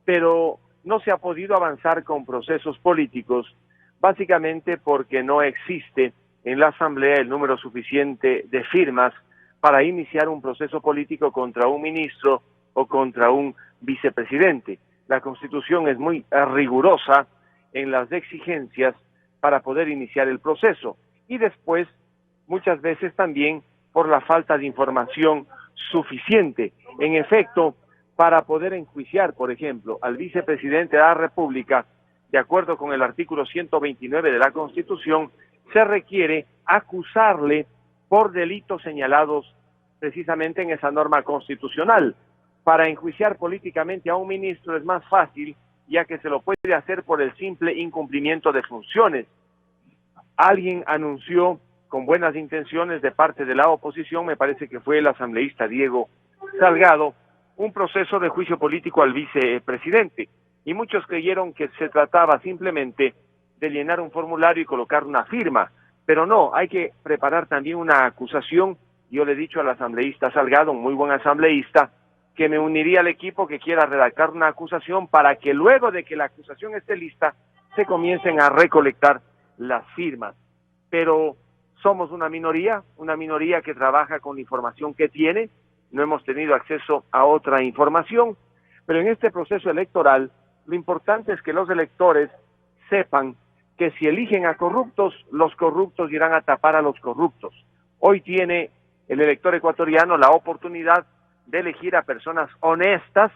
[SPEAKER 6] Pero no se ha podido avanzar con procesos políticos, básicamente porque no existe en la Asamblea el número suficiente de firmas para iniciar un proceso político contra un ministro o contra un vicepresidente. La Constitución es muy rigurosa en las exigencias para poder iniciar el proceso y después, muchas veces también por la falta de información suficiente. En efecto, para poder enjuiciar, por ejemplo, al vicepresidente de la República, de acuerdo con el artículo 129 de la Constitución, se requiere acusarle por delitos señalados precisamente en esa norma constitucional. Para enjuiciar políticamente a un ministro es más fácil, ya que se lo puede hacer por el simple incumplimiento de funciones. Alguien anunció con buenas intenciones de parte de la oposición, me parece que fue el asambleísta Diego Salgado, un proceso de juicio político al vicepresidente, y muchos creyeron que se trataba simplemente de llenar un formulario y colocar una firma, pero no, hay que preparar también una acusación. Yo le he dicho al asambleísta Salgado, un muy buen asambleísta, que me uniría al equipo que quiera redactar una acusación para que luego de que la acusación esté lista, se comiencen a recolectar las firmas. Pero somos una minoría que trabaja con la información que tiene, no hemos tenido acceso a otra información, pero en este proceso electoral lo importante es que los electores sepan que si eligen a corruptos, los corruptos irán a tapar a los corruptos. Hoy tiene el elector ecuatoriano la oportunidad de elegir a personas honestas,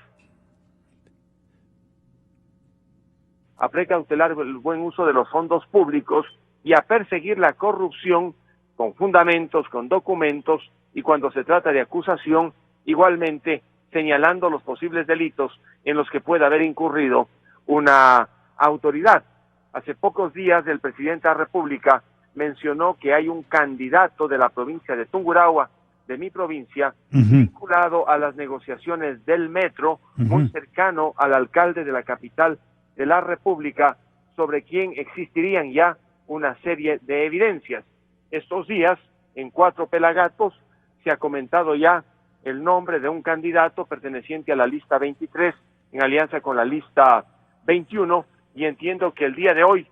[SPEAKER 6] a precautelar el buen uso de los fondos públicos y a perseguir la corrupción con fundamentos, con documentos, y cuando se trata de acusación, igualmente señalando los posibles delitos en los que pueda haber incurrido una autoridad. Hace pocos días el presidente de la República mencionó que hay un candidato de la provincia de Tungurahua, de mi provincia, vinculado a las negociaciones del metro, muy cercano al alcalde de la capital de la República, sobre quien existirían ya una serie de evidencias. Estos días, en Cuatro Pelagatos, se ha comentado ya el nombre de un candidato perteneciente a la lista 23, en alianza con la lista 21, y entiendo que el día de hoy,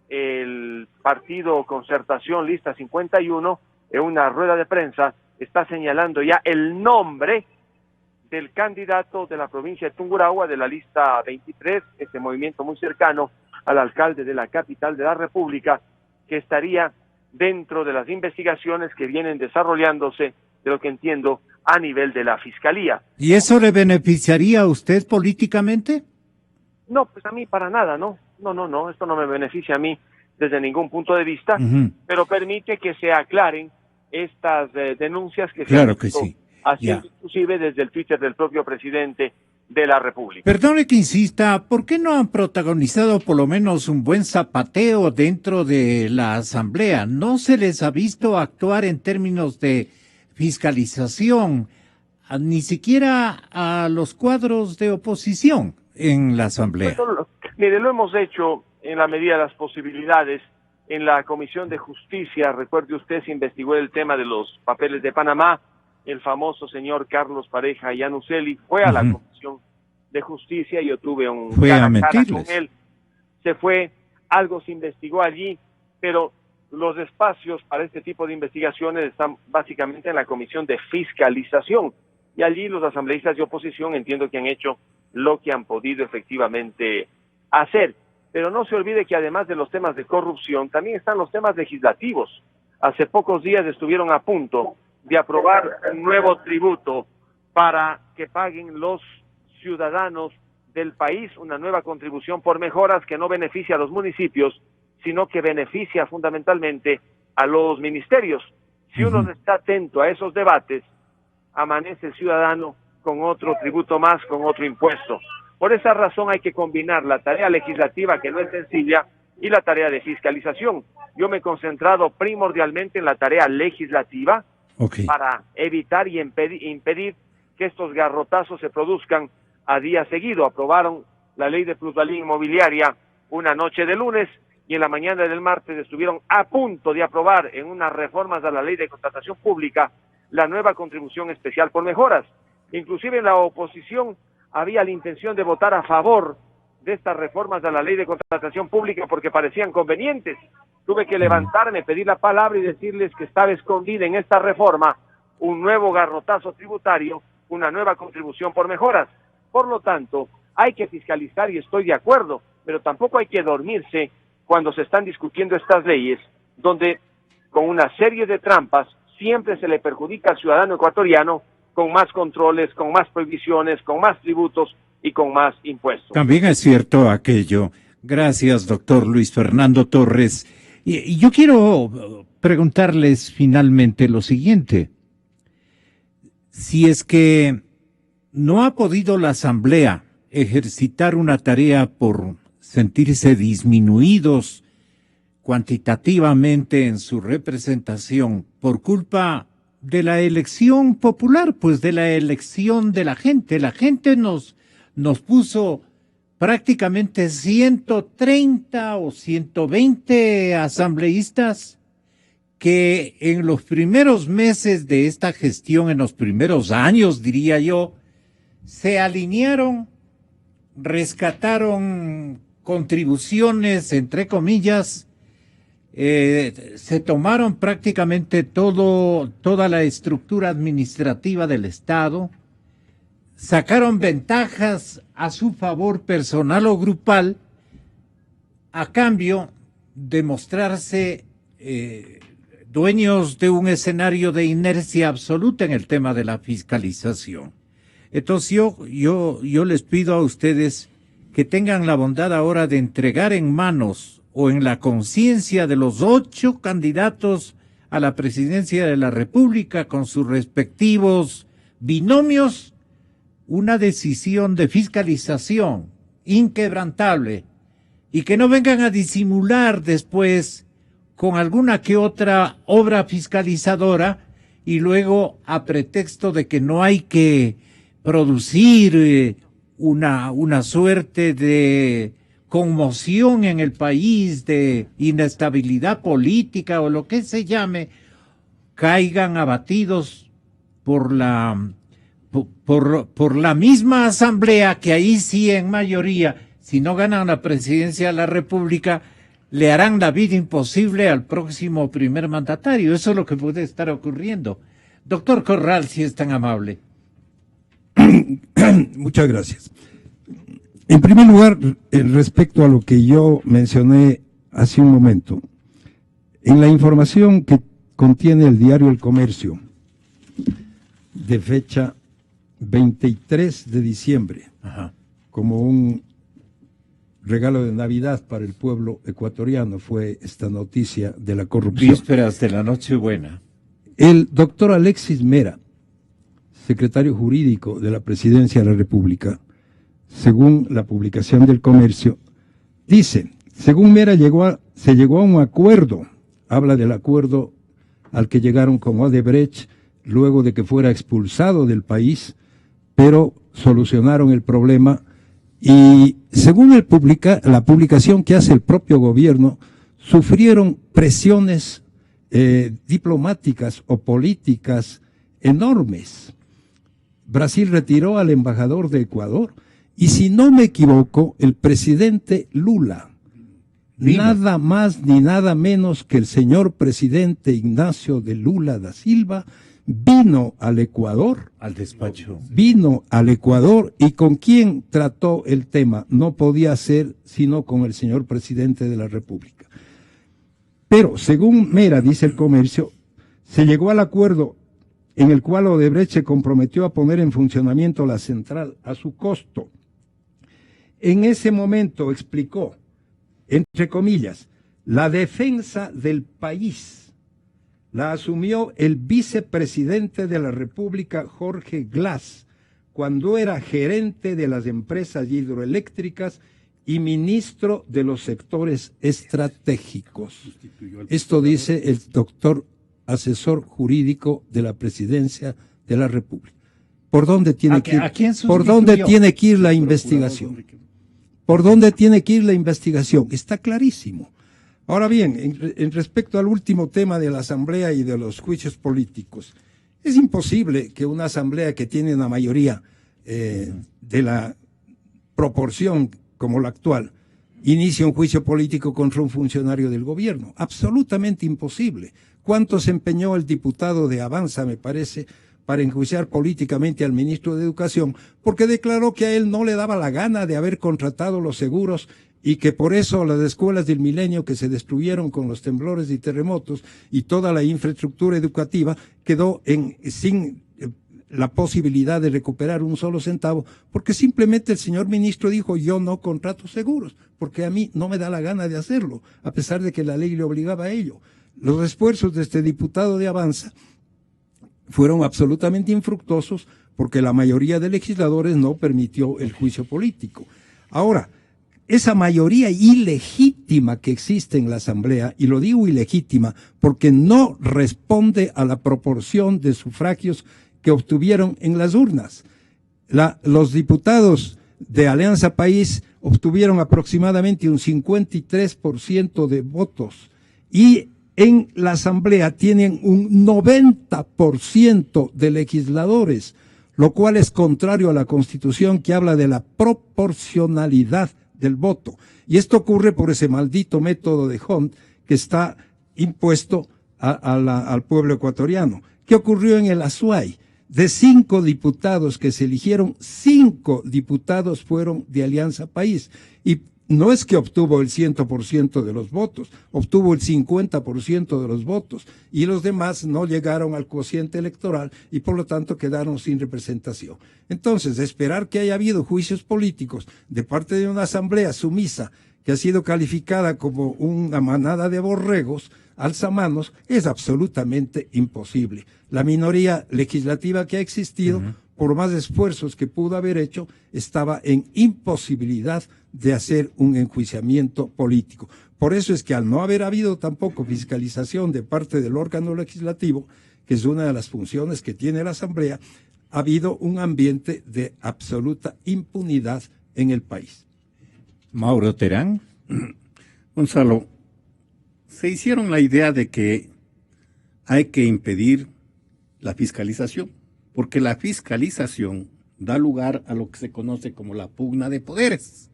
[SPEAKER 6] el partido Concertación, lista 51, en una rueda de prensa, está señalando ya el nombre del candidato de la provincia de Tungurahua, de la lista 23, este movimiento muy cercano al alcalde de la capital de la República, que estaría dentro de las investigaciones que vienen desarrollándose, de lo que entiendo, a nivel de la Fiscalía.
[SPEAKER 2] ¿Y eso le beneficiaría a usted políticamente?
[SPEAKER 6] No, pues a mí para nada, no, esto no me beneficia a mí desde ningún punto de vista, pero permite que se aclaren estas denuncias que
[SPEAKER 2] claro
[SPEAKER 6] se han
[SPEAKER 2] que sí.
[SPEAKER 6] haciendo inclusive desde el Twitter del propio presidente de la República.
[SPEAKER 2] Perdone que insista, ¿por qué no han protagonizado por lo menos un buen zapateo dentro de la Asamblea? No se les ha visto actuar en términos de fiscalización, ni siquiera a los cuadros de oposición en la Asamblea.
[SPEAKER 6] Mire, lo hemos hecho en la medida de las posibilidades. En la Comisión de Justicia, recuerde usted, se investigó el tema de los papeles de Panamá. El famoso señor Carlos Pareja Yanuseli fue a la Comisión de Justicia, yo tuve un cara a cara con él, se fue, algo se investigó allí, pero los espacios para este tipo de investigaciones están básicamente en la Comisión de Fiscalización, y allí los asambleístas de oposición entiendo que han hecho lo que han podido efectivamente hacer. Pero no se olvide que además de los temas de corrupción, también están los temas legislativos. Hace pocos días estuvieron a punto de aprobar un nuevo tributo para que paguen los ciudadanos del país, una nueva contribución por mejoras que no beneficia a los municipios, sino que beneficia fundamentalmente a los ministerios. Si uno no está atento a esos debates, amanece el ciudadano con otro tributo más, con otro impuesto. Por esa razón hay que combinar la tarea legislativa, que no es sencilla, y la tarea de fiscalización. Yo me he concentrado primordialmente en la tarea legislativa para evitar y impedir que estos garrotazos se produzcan a día seguido. Aprobaron la ley de plusvalía inmobiliaria una noche de lunes y en la mañana del martes estuvieron a punto de aprobar en unas reformas a la ley de contratación pública la nueva contribución especial por mejoras. Inclusive en la oposición había la intención de votar a favor de estas reformas a la ley de contratación pública porque parecían convenientes. Tuve que levantarme, pedir la palabra y decirles que estaba escondida en esta reforma un nuevo garrotazo tributario, una nueva contribución por mejoras. Por lo tanto, hay que fiscalizar y estoy de acuerdo, pero tampoco hay que dormirse cuando se están discutiendo estas leyes, donde con una serie de trampas siempre se le perjudica al ciudadano ecuatoriano con más controles, con más prohibiciones, con más tributos y con más impuestos.
[SPEAKER 2] También es cierto aquello. Gracias, doctor Luis Fernando Torres. Y yo quiero preguntarles finalmente lo siguiente. Si es que no ha podido la Asamblea ejercitar una tarea por sentirse disminuidos cuantitativamente en su representación por culpa de la elección popular, pues de la elección de la gente. La gente nos puso prácticamente 130 o 120 asambleístas que en los primeros meses de esta gestión, en los primeros años, diría yo, se alinearon, rescataron contribuciones, entre comillas, se tomaron prácticamente toda la estructura administrativa del Estado, sacaron ventajas a su favor personal o grupal, a cambio de mostrarse dueños de un escenario de inercia absoluta en el tema de la fiscalización. Entonces yo les pido a ustedes que tengan la bondad ahora de entregar en manos o en la conciencia de los 8 candidatos a la presidencia de la República con sus respectivos binomios una decisión de fiscalización inquebrantable y que no vengan a disimular después con alguna que otra obra fiscalizadora y luego a pretexto de que no hay que producir una suerte de conmoción en el país, de inestabilidad política o lo que se llame, caigan abatidos por la misma asamblea, que ahí sí en mayoría, si no ganan la presidencia de la República, le harán la vida imposible al próximo primer mandatario. Eso es lo que puede estar ocurriendo. Doctor Corral, si es tan amable.
[SPEAKER 5] Muchas gracias. En primer lugar, respecto a lo que yo mencioné hace un momento, en la información que contiene el diario El Comercio, de fecha 23 de diciembre, como un regalo de Navidad para el pueblo ecuatoriano fue esta noticia de la corrupción.
[SPEAKER 2] Vísperas de la Nochebuena.
[SPEAKER 5] El doctor Alexis Mera, secretario jurídico de la Presidencia de la República, según la publicación del Comercio, dice, según Mera se llegó a un acuerdo, habla del acuerdo al que llegaron con Odebrecht luego de que fuera expulsado del país, pero solucionaron el problema y según la publicación que hace el propio gobierno, sufrieron presiones diplomáticas o políticas enormes. Brasil retiró al embajador de Ecuador y si no me equivoco, el presidente Lula, nada más ni nada menos que el señor presidente Ignacio de Lula da Silva, vino al Ecuador.
[SPEAKER 2] Al despacho.
[SPEAKER 5] Vino al Ecuador y con quién trató el tema. No podía ser sino con el señor presidente de la República. Pero, según Mera, dice el Comercio, se llegó al acuerdo en el cual Odebrecht se comprometió a poner en funcionamiento la central a su costo. En ese momento explicó, entre comillas, la defensa del país la asumió el vicepresidente de la República, Jorge Glass, cuando era gerente de las empresas hidroeléctricas y ministro de los sectores estratégicos. Esto dice el doctor asesor jurídico de la Presidencia de la República. ¿Por dónde tiene que ir? ¿Por dónde tiene que ir la investigación? ¿Por dónde tiene que ir la investigación? Está clarísimo. Ahora bien, en respecto al último tema de la Asamblea y de los juicios políticos, es imposible que una Asamblea que tiene una mayoría de la proporción como la actual inicie un juicio político contra un funcionario del gobierno. Absolutamente imposible. ¿Cuánto se empeñó el diputado de Avanza, me parece, para enjuiciar políticamente al ministro de Educación? Porque declaró que a él no le daba la gana de haber contratado los seguros y que por eso las escuelas del milenio que se destruyeron con los temblores y terremotos y toda la infraestructura educativa quedó sin la posibilidad de recuperar un solo centavo, porque simplemente el señor ministro dijo, yo no contrato seguros, porque a mí no me da la gana de hacerlo, a pesar de que la ley le obligaba a ello. Los esfuerzos de este diputado de Avanza fueron absolutamente infructuosos porque la mayoría de legisladores no permitió el juicio político. Ahora, esa mayoría ilegítima que existe en la Asamblea, y lo digo ilegítima porque no responde a la proporción de sufragios que obtuvieron en las urnas. Los diputados de Alianza País obtuvieron aproximadamente un 53% de votos y en la Asamblea tienen un 90% de legisladores, lo cual es contrario a la Constitución que habla de la proporcionalidad del voto. Y esto ocurre por ese maldito método de Hunt que está impuesto al pueblo ecuatoriano. ¿Qué ocurrió en el Azuay? De 5 diputados que se eligieron, 5 diputados fueron de Alianza País. Y no es que obtuvo el 100% de los votos, obtuvo el 50% de los votos y los demás no llegaron al cociente electoral y por lo tanto quedaron sin representación. Entonces, esperar que haya habido juicios políticos de parte de una asamblea sumisa que ha sido calificada como una manada de borregos, alzamanos, es absolutamente imposible. La minoría legislativa que ha existido, por más esfuerzos que pudo haber hecho, estaba en imposibilidad de hacer un enjuiciamiento político. Por eso es que al no haber habido tampoco fiscalización de parte del órgano legislativo, que es una de las funciones que tiene la Asamblea, ha habido un ambiente de absoluta impunidad en el país.
[SPEAKER 2] Mauro Terán.
[SPEAKER 4] Gonzalo, se hicieron la idea de que hay que impedir la fiscalización, porque la fiscalización da lugar a lo que se conoce como la pugna de poderes.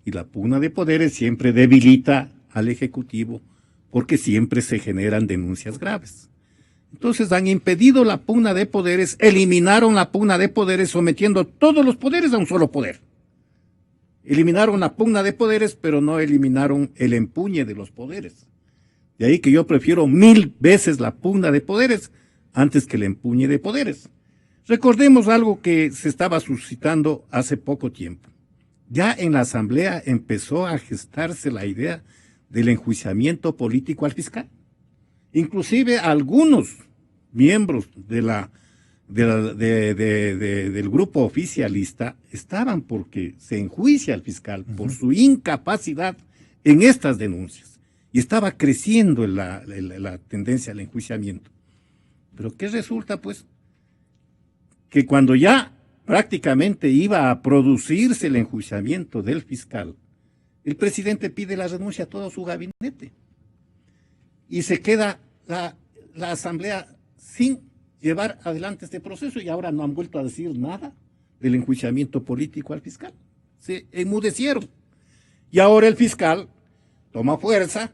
[SPEAKER 4] Y la pugna de poderes siempre debilita al Ejecutivo porque siempre se generan denuncias graves. Entonces han impedido la pugna de poderes, eliminaron la pugna de poderes sometiendo todos los poderes a un solo poder. Eliminaron la pugna de poderes, pero no eliminaron el empuñe de los poderes. De ahí que yo prefiero 1000 veces la pugna de poderes antes que el empuñe de poderes. Recordemos algo que se estaba suscitando hace poco tiempo. ya en la Asamblea empezó a gestarse la idea del enjuiciamiento político al fiscal. Inclusive algunos miembros del grupo oficialista estaban porque se enjuicia al fiscal por su incapacidad en estas denuncias. Y estaba creciendo la tendencia al enjuiciamiento. Pero ¿qué resulta, pues? Que cuando ya prácticamente iba a producirse el enjuiciamiento del fiscal, el presidente pide la renuncia a todo su gabinete. Y se queda la Asamblea sin llevar adelante este proceso, y ahora no han vuelto a decir nada del enjuiciamiento político al fiscal. Se enmudecieron. Y ahora el fiscal toma fuerza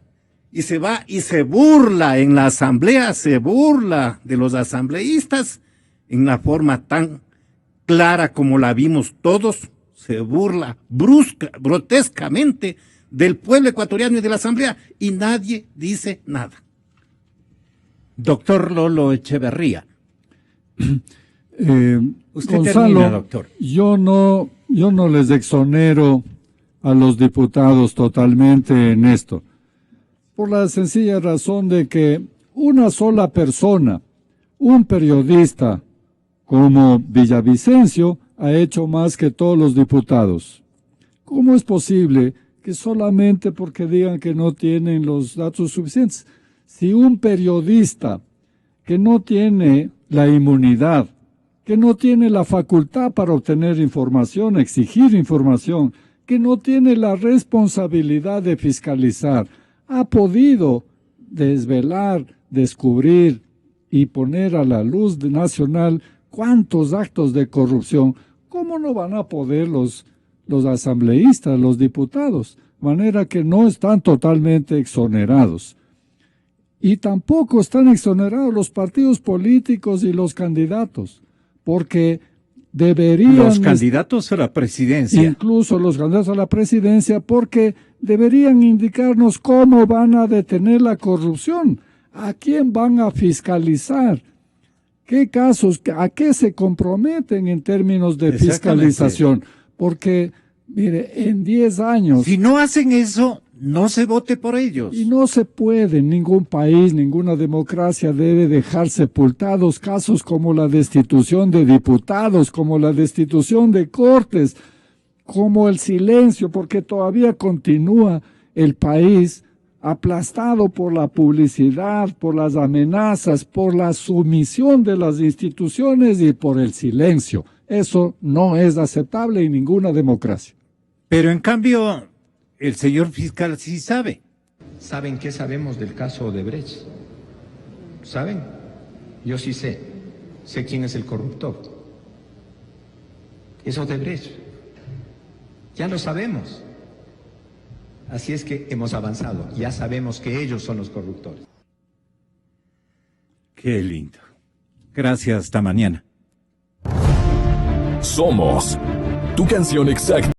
[SPEAKER 4] y se va y se burla en la Asamblea, se burla de los asambleístas en una forma tan clara como la vimos todos, se burla grotescamente del pueblo ecuatoriano y de la Asamblea, y nadie dice nada.
[SPEAKER 2] Doctor Lolo Echeverría.
[SPEAKER 3] Usted Gonzalo,
[SPEAKER 2] doctor.
[SPEAKER 3] Yo no les exonero a los diputados totalmente en esto, por la sencilla razón de que una sola persona, un periodista como Villavicencio, ha hecho más que todos los diputados. ¿Cómo es posible que solamente porque digan que no tienen los datos suficientes? Si un periodista que no tiene la inmunidad, que no tiene la facultad para obtener información, exigir información, que no tiene la responsabilidad de fiscalizar, ha podido desvelar, descubrir y poner a la luz nacional cuántos actos de corrupción, ¿cómo no van a poder los asambleístas, los diputados? De manera que no están totalmente exonerados. Y tampoco están exonerados los partidos políticos y los candidatos, porque deberían...
[SPEAKER 2] Los candidatos a la presidencia.
[SPEAKER 3] Incluso los candidatos a la presidencia, porque deberían indicarnos cómo van a detener la corrupción, a quién van a fiscalizar, qué casos, a qué se comprometen en términos de fiscalización. Porque, mire, en 10 años...
[SPEAKER 2] Si no hacen eso, no se vote por ellos.
[SPEAKER 3] Y no se puede, ningún país, ninguna democracia debe dejar sepultados casos como la destitución de diputados, como la destitución de cortes, como el silencio, porque todavía continúa el país aplastado por la publicidad, por las amenazas, por la sumisión de las instituciones y por el silencio. Eso no es aceptable en ninguna democracia.
[SPEAKER 2] Pero en cambio, el señor fiscal sí sabe.
[SPEAKER 7] ¿Saben qué sabemos del caso Odebrecht? ¿Saben? Yo sí sé. Sé quién es el corruptor. Es Odebrecht. Ya lo sabemos. Así es que hemos avanzado. Ya sabemos que ellos son los corruptores.
[SPEAKER 2] Qué lindo. Gracias, hasta mañana.
[SPEAKER 1] Somos tu canción exacta.